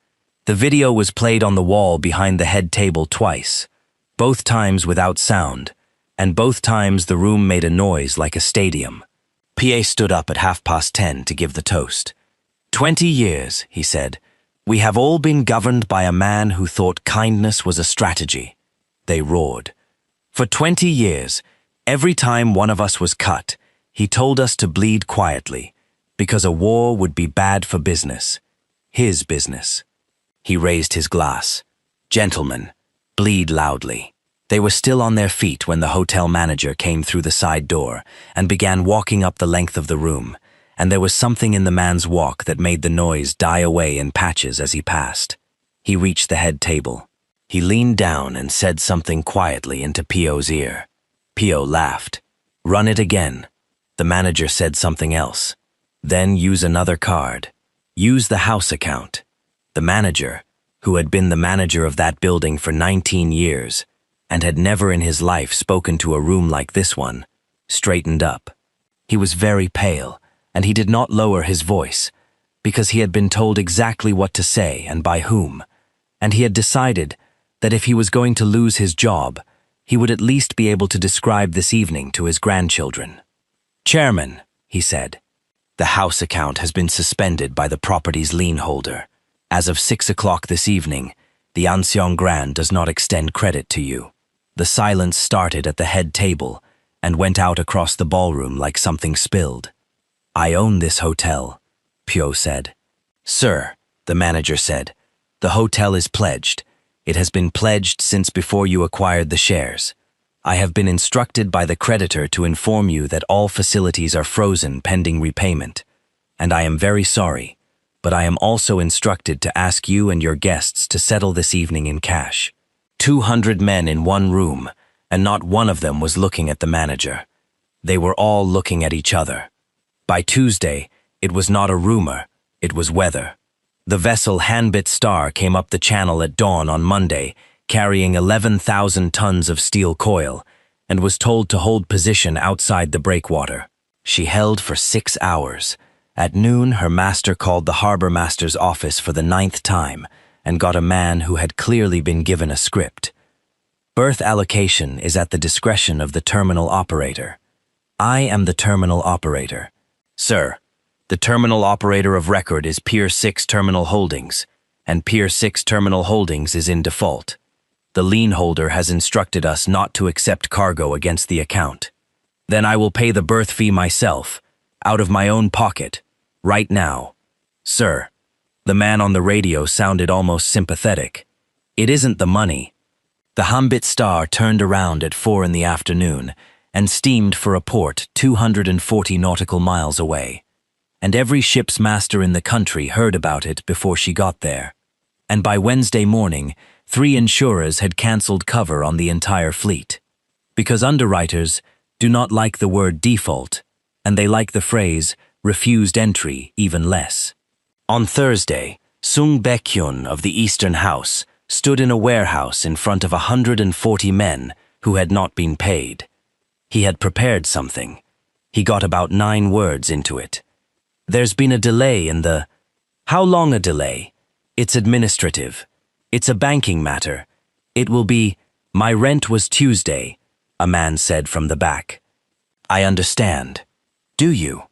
The video was played on the wall behind the head table twice, both times without sound, and both times the room made a noise like a stadium. Pierre stood up at 10:30 to give the toast. 20 years, he said, we have all been governed by a man who thought kindness was a strategy. They roared. For 20 years, every time one of us was cut, he told us to bleed quietly, because a war would be bad for business. His business. He raised his glass. Gentlemen, bleed loudly. They were still on their feet when the hotel manager came through the side door and began walking up the length of the room, and there was something in the man's walk that made the noise die away in patches as he passed. He reached the head table. He leaned down and said something quietly into Pio's ear. Pio laughed. Run it again. The manager said something else. Then use another card. Use the house account. The manager, who had been the manager of that building for 19 years and had never in his life spoken to a room like this one, straightened up. He was very pale, and he did not lower his voice, because he had been told exactly what to say and by whom, and he had decided that if he was going to lose his job, he would at least be able to describe this evening to his grandchildren. Chairman, he said, the house account has been suspended by the property's lien holder. As of 6 o'clock this evening, the Ansong Grand does not extend credit to you. The silence started at the head table and went out across the ballroom like something spilled. I own this hotel, Pio said. Sir, the manager said, the hotel is pledged. It has been pledged since before you acquired the shares. I have been instructed by the creditor to inform you that all facilities are frozen pending repayment, and I am very sorry, but I am also instructed to ask you and your guests to settle this evening in cash. 200 men in one room, and not one of them was looking at the manager. They were all looking at each other. By Tuesday, it was not a rumor, it was weather. The vessel Hanbit Star came up the channel at dawn on Monday, carrying 11,000 tons of steel coil, and was told to hold position outside the breakwater. She held for 6 hours. At noon, her master called the harbor master's office for the 9th time and got a man who had clearly been given a script. Berth allocation is at the discretion of the terminal operator. I am the terminal operator. Sir, the terminal operator of record is Pier 6 Terminal Holdings, and Pier 6 Terminal Holdings is in default. The lien holder has instructed us not to accept cargo against the account. Then I will pay the berth fee myself, out of my own pocket, right now. Sir, the man on the radio sounded almost sympathetic. It isn't the money. The Hanbit Star turned around at 4 in the afternoon and steamed for a port 240 nautical miles away. And every ship's master in the country heard about it before she got there. And by Wednesday morning, 3 insurers had cancelled cover on the entire fleet. Because underwriters do not like the word default, and they like the phrase refused entry even less. On Thursday, Sung Baekhyun of the Eastern House stood in a warehouse in front of 140 men who had not been paid. He had prepared something. He got about 9 words into it. There's been a delay in the... How long a delay? It's administrative. It's a banking matter. It will be... My rent was Tuesday, a man said from the back. I understand. Do you?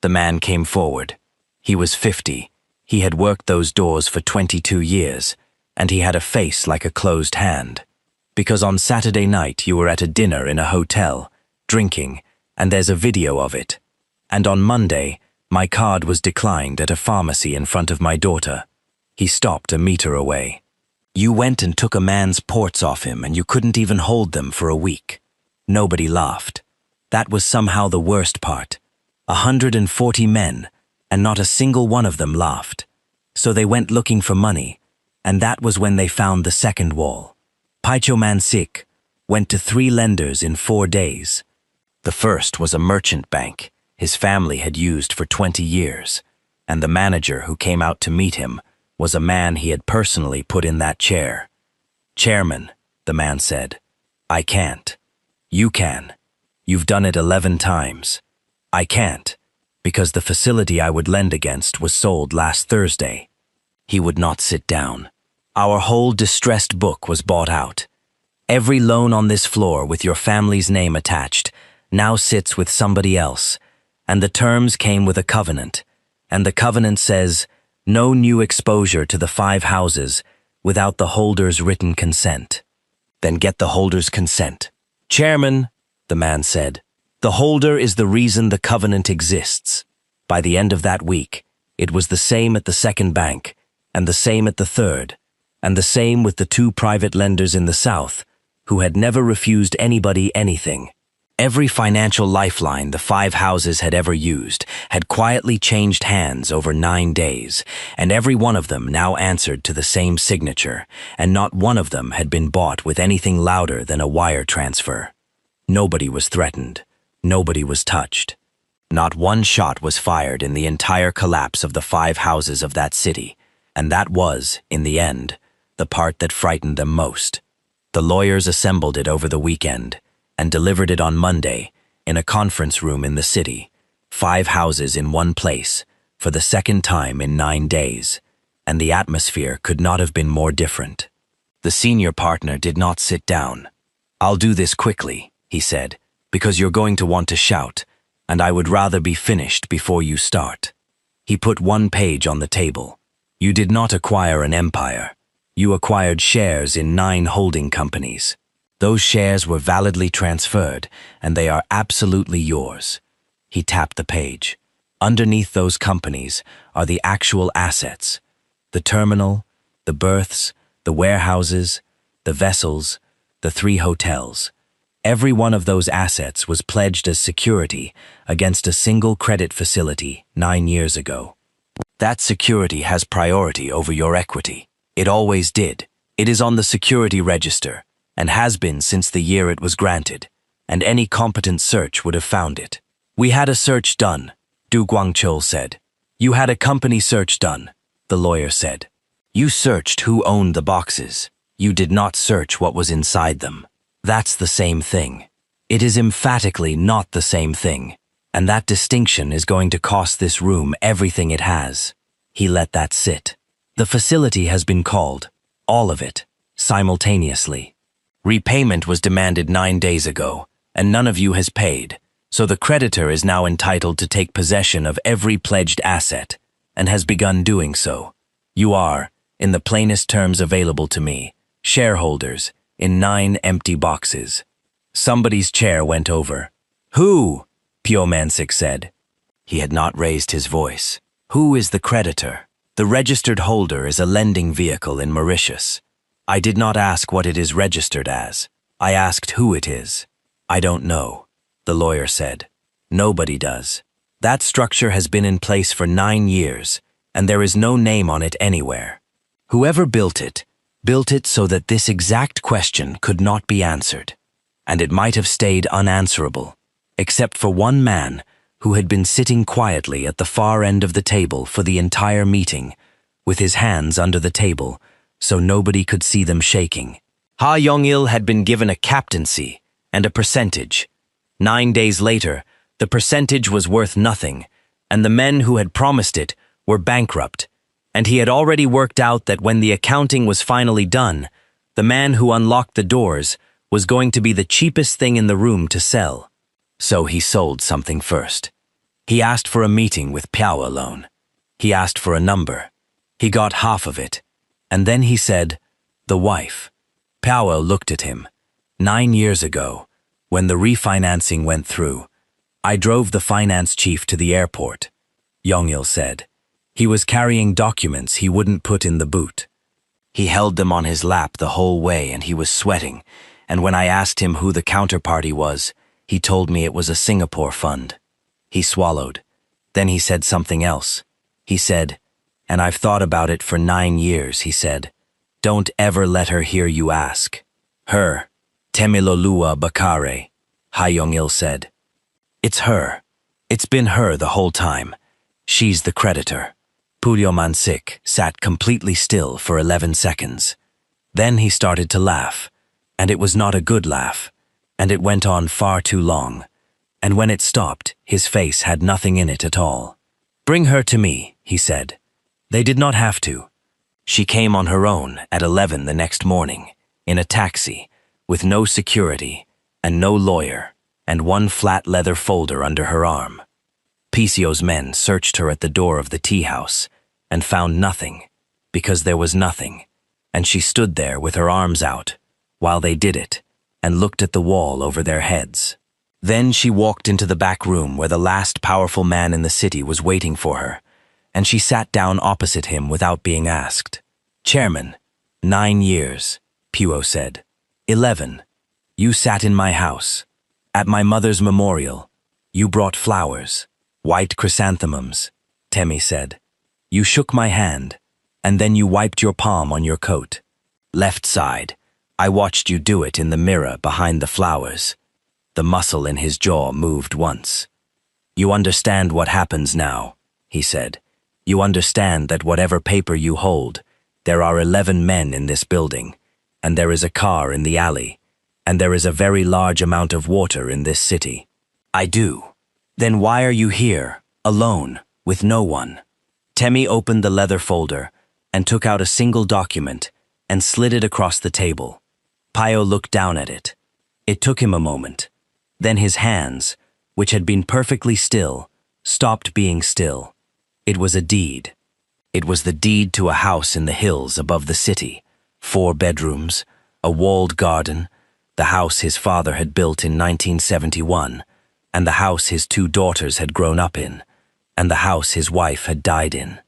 The man came forward. He was 50. He had worked those doors for 22 years, and he had a face like a closed hand. Because on Saturday night you were at a dinner in a hotel, drinking, and there's a video of it. And on Monday, my card was declined at a pharmacy in front of my daughter. He stopped a meter away. You went and took a man's ports off him and you couldn't even hold them for a week. Nobody laughed. That was somehow the worst part. 140 men, and not a single one of them laughed. So they went looking for money, and that was when they found the second wall. Paicho Man Sik went to 3 lenders in 4 days. The first was a merchant bank his family had used for 20 years, and the manager who came out to meet him was a man he had personally put in that chair. Chairman, the man said, I can't. You can. You've done it 11 times. I can't, because the facility I would lend against was sold last Thursday. He would not sit down. Our whole distressed book was bought out. Every loan on this floor with your family's name attached now sits with somebody else, and the terms came with a covenant, and the covenant says, no new exposure to the 5 houses without the holder's written consent. Then get the holder's consent. Chairman, the man said, the holder is the reason the covenant exists. By the end of that week, it was the same at the second bank, and the same at the third, and the same with the 2 private lenders in the South, who had never refused anybody anything. Every financial lifeline the 5 houses had ever used had quietly changed hands over 9 days, and every one of them now answered to the same signature, and not one of them had been bought with anything louder than a wire transfer. Nobody was threatened. Nobody was touched. Not one shot was fired in the entire collapse of the 5 houses of that city, and that was, in the end, the part that frightened them most. The lawyers assembled it over the weekend and delivered it on Monday in a conference room in the city, 5 houses in one place, for the second time in 9 days, and the atmosphere could not have been more different. The senior partner did not sit down. I'll do this quickly, he said, because you're going to want to shout, and I would rather be finished before you start. He put 1 page on the table. You did not acquire an empire. You acquired shares in 9 holding companies. Those shares were validly transferred, and they are absolutely yours. He tapped the page. Underneath those companies are the actual assets: the terminal, the berths, the warehouses, the vessels, the 3 hotels. Every one of those assets was pledged as security against a single credit facility 9 years ago. That security has priority over your equity. It always did. It is on the security register, and has been since the year it was granted, and any competent search would have found it. We had a search done, Du Guangchul said. You had a company search done, the lawyer said. You searched who owned the boxes. You did not search what was inside them. That's the same thing. It is emphatically not the same thing, and that distinction is going to cost this room everything it has. He let that sit. The facility has been called, all of it, simultaneously. Repayment was demanded 9 days ago, and none of you has paid, so the creditor is now entitled to take possession of every pledged asset, and has begun doing so. You are, in the plainest terms available to me, shareholders in 9 empty boxes. Somebody's chair went over. Who? Pyomansik said. He had not raised his voice. Who is the creditor? The registered holder is a lending vehicle in Mauritius. I did not ask what it is registered as. I asked who it is. I don't know, the lawyer said. Nobody does. That structure has been in place for 9 years, and there is no name on it anywhere. Whoever built it so that this exact question could not be answered, and it might have stayed unanswerable, except for one man who had been sitting quietly at the far end of the table for the entire meeting, with his hands under the table, so nobody could see them shaking. Ha Yong-il had been given a captaincy and a percentage. 9 days later, the percentage was worth nothing, and the men who had promised it were bankrupt, and he had already worked out that when the accounting was finally done, the man who unlocked the doors was going to be the cheapest thing in the room to sell. So he sold something first. He asked for a meeting with Piao alone. He asked for a number. He got half of it, and then he said, the wife. Piao looked at him. 9 years ago, when the refinancing went through, I drove the finance chief to the airport, Yong-il said. He was carrying documents he wouldn't put in the boot. He held them on his lap the whole way and he was sweating, and when I asked him who the counterparty was, he told me it was a Singapore fund. He swallowed. Then he said something else. He said, and I've thought about it for 9 years, he said. Don't ever let her hear you ask. Her. Temilolua Bakare, Ha Yong-il said. It's her. It's been her the whole time. She's the creditor. Pulyomansik sat completely still for 11 seconds. Then he started to laugh, and it was not a good laugh, and it went on far too long, and when it stopped, his face had nothing in it at all. Bring her to me, he said. They did not have to. She came on her own at 11 the next morning, in a taxi, with no security, and no lawyer, and one flat leather folder under her arm. PCO's men searched her at the door of the tea house, and found nothing, because there was nothing, and she stood there with her arms out, while they did it, and looked at the wall over their heads. Then she walked into the back room where the last powerful man in the city was waiting for her, and she sat down opposite him without being asked. Chairman, 9 years, Puo said. 11. You sat in my house. At my mother's memorial, you brought flowers, white chrysanthemums, Temi said. You shook my hand, and then you wiped your palm on your coat. Left side, I watched you do it in the mirror behind the flowers. The muscle in his jaw moved once. You understand what happens now, he said. You understand that whatever paper you hold, there are 11 men in this building, and there is a car in the alley, and there is a very large amount of water in this city. I do. Then why are you here, alone, with no one? Temi opened the leather folder and took out a single document and slid it across the table. Pio looked down at it. It took him a moment. Then his hands, which had been perfectly still, stopped being still. It was a deed. It was the deed to a house in the hills above the city, 4 bedrooms, a walled garden, the house his father had built in 1971, and the house his 2 daughters had grown up in, and the house his wife had died in.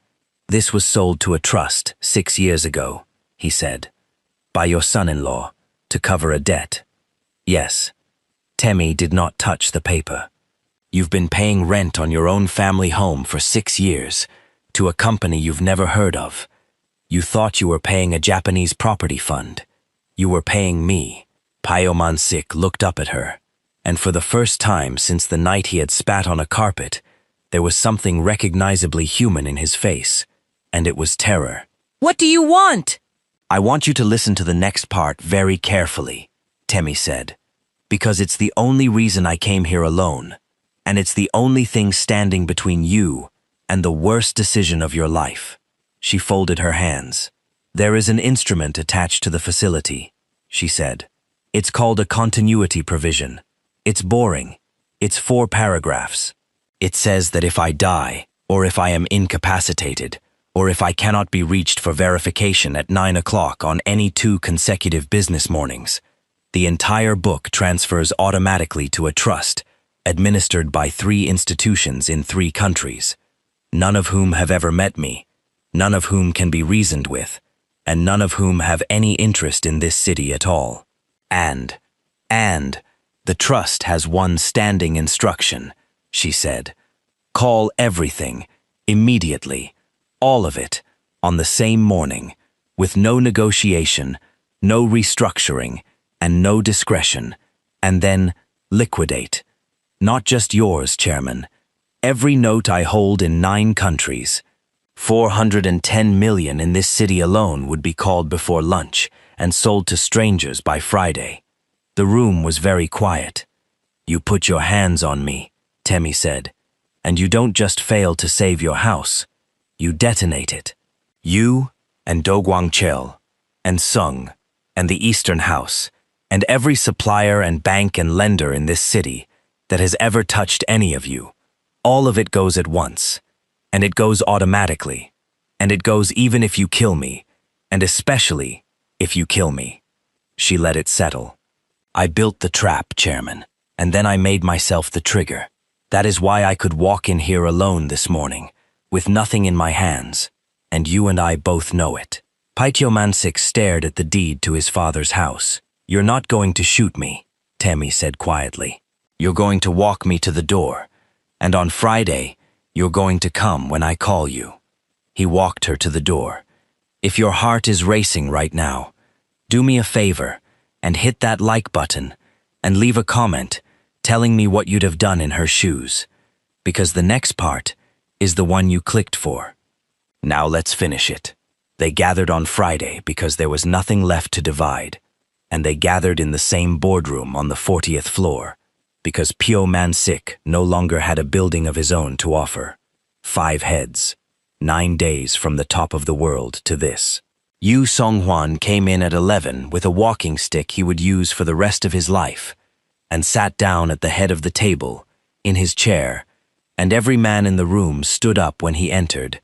This was sold to a trust 6 years ago, he said, by your son-in-law, to cover a debt. Yes. Temi did not touch the paper. You've been paying rent on your own family home for 6 years, to a company you've never heard of. You thought you were paying a Japanese property fund. You were paying me. Pyomansik looked up at her, and for the first time since the night he had spat on a carpet, there was something recognizably human in his face, and it was terror. What do you want? I want you to listen to the next part very carefully, Temi said, because it's the only reason I came here alone, and it's the only thing standing between you and the worst decision of your life. She folded her hands. There is an instrument attached to the facility, she said. It's called a continuity provision. It's boring. It's 4 paragraphs. It says that if I die, or if I am incapacitated, or if I cannot be reached for verification at 9 o'clock on any 2 consecutive business mornings, the entire book transfers automatically to a trust administered by 3 institutions in 3 countries, none of whom have ever met me, none of whom can be reasoned with, and none of whom have any interest in this city at all. And the trust has one standing instruction, she said. Call everything, immediately, all of it, on the same morning, with no negotiation, no restructuring, and no discretion, and then liquidate. Not just yours, Chairman. Every note I hold in 9 countries. 410 million in this city alone would be called before lunch and sold to strangers by Friday. The room was very quiet. You put your hands on me, Temi said, and you don't just fail to save your house. You detonate it. You and Do Guangchil and Sung and the Eastern House and every supplier and bank and lender in this city that has ever touched any of you. All of it goes at once, and it goes automatically, and it goes even if you kill me, and especially if you kill me. She let it settle. I built the trap, Chairman, and then I made myself the trigger. That is why I could walk in here alone this morning, with nothing in my hands, and you and I both know it. Pyomansik stared at the deed to his father's house. You're not going to shoot me, Temi said quietly. You're going to walk me to the door, and on Friday, you're going to come when I call you. He walked her to the door. If your heart is racing right now, do me a favor and hit that like button and leave a comment telling me what you'd have done in her shoes, because the next part is the one you clicked for. Now let's finish it. They gathered on Friday because there was nothing left to divide, and they gathered in the same boardroom on the 40th floor because Pyomansik no longer had a building of his own to offer. 5 heads, 9 days from the top of the world to this. Yu Songhwan came in at 11 with a walking stick he would use for the rest of his life, and sat down at the head of the table, in his chair, and every man in the room stood up when he entered,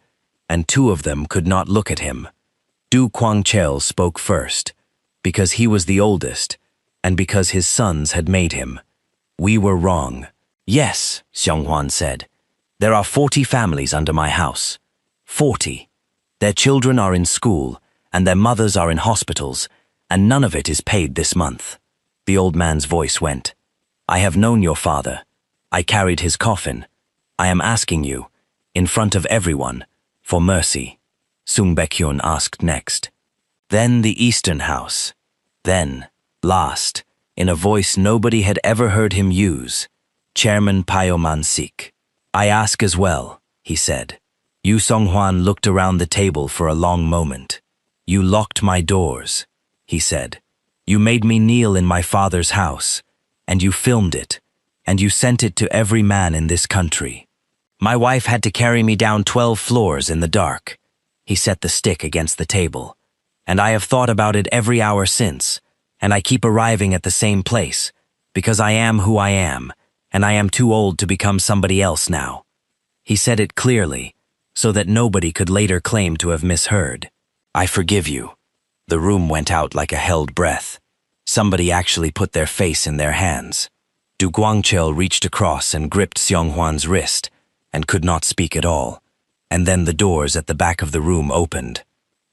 and 2 of them could not look at him. Du Guangchil spoke first, because he was the oldest, and because his sons had made him. We were wrong. Yes, Xionghuan said. There are 40 families under my house. 40. Their children are in school, and their mothers are in hospitals, and none of it is paid this month. The old man's voice went. I have known your father. I carried his coffin. I am asking you, in front of everyone, for mercy. Sung Baekhyun asked next. Then the Eastern House. Then, last, in a voice nobody had ever heard him use, Chairman Pyomansik. I ask as well, he said. Yu Songhwan looked around the table for a long moment. You locked my doors, he said. You made me kneel in my father's house, and you filmed it, and you sent it to every man in this country. My wife had to carry me down 12 floors in the dark. He set the stick against the table. And I have thought about it every hour since, and I keep arriving at the same place, because I am who I am, and I am too old to become somebody else now. He said it clearly, so that nobody could later claim to have misheard. I forgive you. The room went out like a held breath. Somebody actually put their face in their hands. Du Guangchil reached across and gripped Xionghuan's wrist, and could not speak at all. And then the doors at the back of the room opened.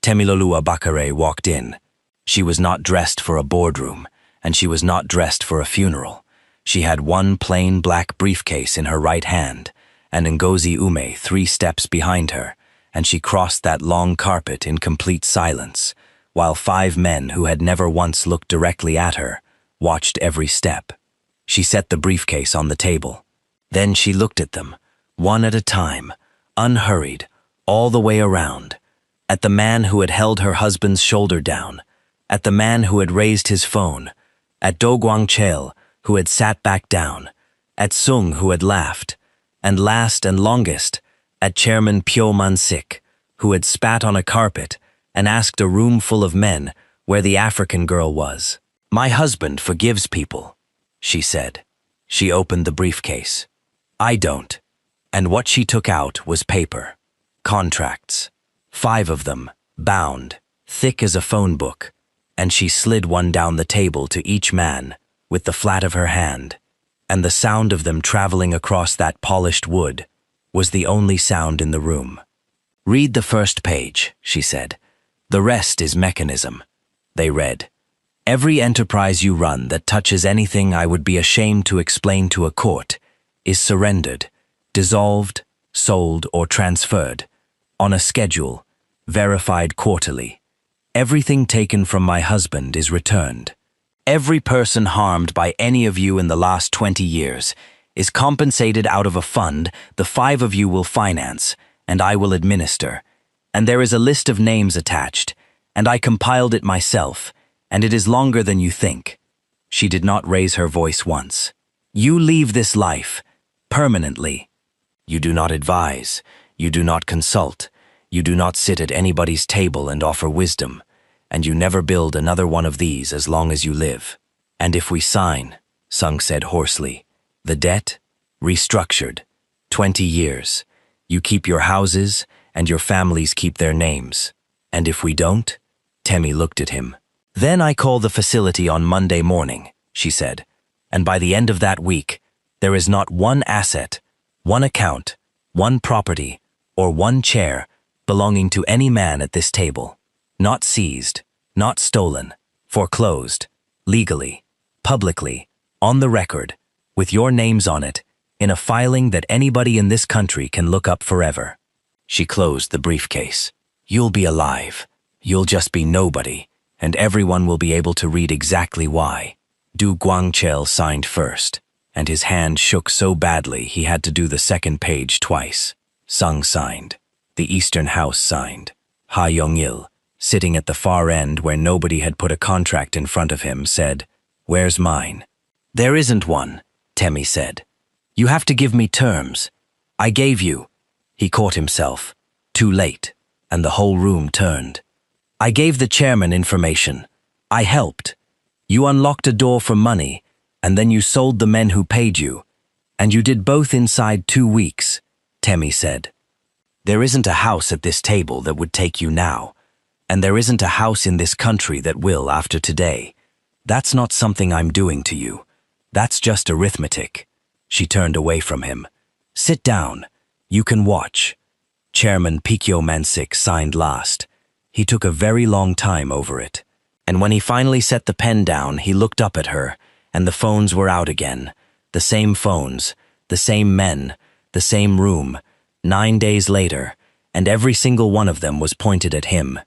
Temilolua Bakare walked in. She was not dressed for a boardroom, and she was not dressed for a funeral. She had one plain black briefcase in her right hand, and Ngozi Ume 3 steps behind her, and she crossed that long carpet in complete silence, while 5 men who had never once looked directly at her watched every step. She set the briefcase on the table. Then she looked at them, one at a time, unhurried, all the way around, at the man who had held her husband's shoulder down, at the man who had raised his phone, at Do Guangchel, who had sat back down, at Sung, who had laughed, and last and longest, at Chairman Pyo Man-sik, who had spat on a carpet and asked a room full of men where the African girl was. "My husband forgives people," she said. She opened the briefcase. "I don't." And what she took out was paper. Contracts. 5 of them, bound, thick as a phone book, and she slid one down the table to each man with the flat of her hand, and the sound of them traveling across that polished wood was the only sound in the room. "Read the first page," she said. "The rest is mechanism." They read. "Every enterprise you run that touches anything I would be ashamed to explain to a court is surrendered, dissolved, sold, or transferred, on a schedule, verified quarterly. Everything taken from my husband is returned. Every person harmed by any of you in the last 20 years is compensated out of a fund the 5 of you will finance, and I will administer. And there is a list of names attached, and I compiled it myself, and it is longer than you think." She did not raise her voice once. "You leave this life, permanently. You do not advise, you do not consult, you do not sit at anybody's table and offer wisdom, and you never build another one of these as long as you live. And if we sign," Sung said hoarsely, "the debt, restructured, 20 years, you keep your houses and your families keep their names. And if we don't?" Temi looked at him. "Then I call the facility on Monday morning," she said, "and by the end of that week, there is not one asset, one account, one property, or one chair belonging to any man at this table. Not seized, not stolen, foreclosed, legally, publicly, on the record, with your names on it, in a filing that anybody in this country can look up forever." She closed the briefcase. "You'll be alive. You'll just be nobody, and everyone will be able to read exactly why." Du Guangchel signed first, and his hand shook so badly he had to do the second page twice. Sung signed. The Eastern House signed. Ha Yong-il, sitting at the far end where nobody had put a contract in front of him, said, "Where's mine?" "There isn't one," Temi said. "You have to give me terms. I gave you." He caught himself. Too late, and the whole room turned. "I gave the chairman information. I helped. You unlocked a door for money, and then you sold the men who paid you. And you did both inside 2 weeks," Temi said. "There isn't a house at this table that would take you now, and there isn't a house in this country that will after today. That's not something I'm doing to you. That's just arithmetic." She turned away from him. "Sit down. You can watch." Chairman Pyo Man-sik signed last. He took a very long time over it. And when he finally set the pen down, he looked up at her, and the phones were out again. The same phones, the same men, the same room, 9 days later, and every single one of them was pointed at him.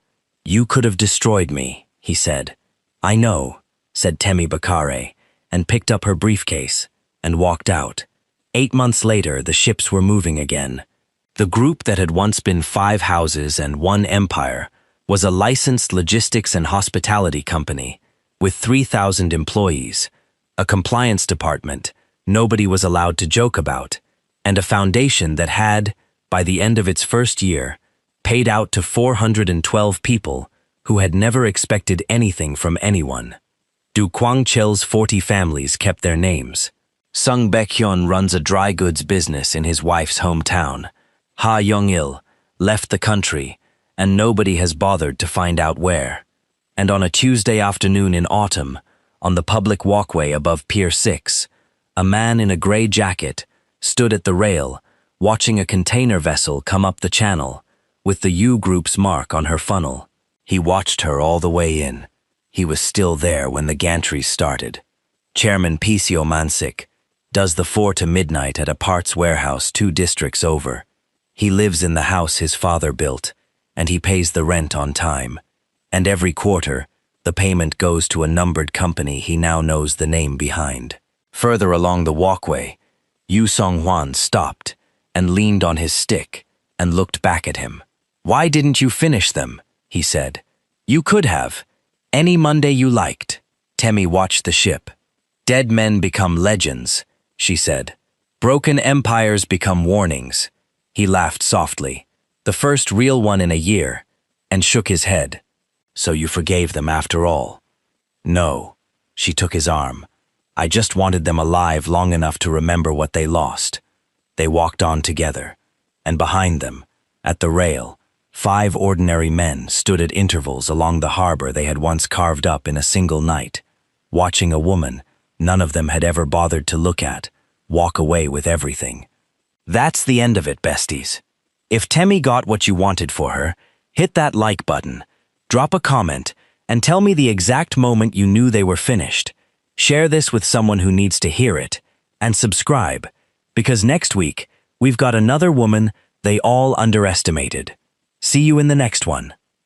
"You could have destroyed me," he said. "I know," said Temi Bakare, and picked up her briefcase and walked out. 8 months later, the ships were moving again. The group that had once been 5 houses and 1 empire was a licensed logistics and hospitality company with 3,000 employees, a compliance department nobody was allowed to joke about, and a foundation that had, by the end of its first year, paid out to 412 people who had never expected anything from anyone. Du Guangchel's 40 families kept their names. Sung Baekhyun runs a dry goods business in his wife's hometown. Ha Yong-il left the country, and nobody has bothered to find out where. And on a Tuesday afternoon in autumn, on the public walkway above Pier 6, a man in a gray jacket stood at the rail, watching a container vessel come up the channel, with the U Group's mark on her funnel. He watched her all the way in. He was still there when the gantries started. Chairman Pyo Man-sik does the 4 to midnight at a parts warehouse 2 districts over. He lives in the house his father built, and he pays the rent on time. And every quarter, the payment goes to a numbered company he now knows the name behind. Further along the walkway, Yu Song-hwan stopped and leaned on his stick and looked back at him. "Why didn't you finish them?" he said. "You could have. Any Monday you liked." Temi watched the ship. "Dead men become legends," she said. "Broken empires become warnings." He laughed softly, the first real one in a year, and shook his head. "So you forgave them after all?" "No," she took his arm. "I just wanted them alive long enough to remember what they lost." They walked on together, and behind them, at the rail, 5 ordinary men stood at intervals along the harbor they had once carved up in a single night, watching a woman none of them had ever bothered to look at walk away with everything. That's the end of it, besties. If Temi got what you wanted for her, hit that like button, drop a comment, and tell me the exact moment you knew they were finished. Share this with someone who needs to hear it, and subscribe, because next week, we've got another woman they all underestimated. See you in the next one.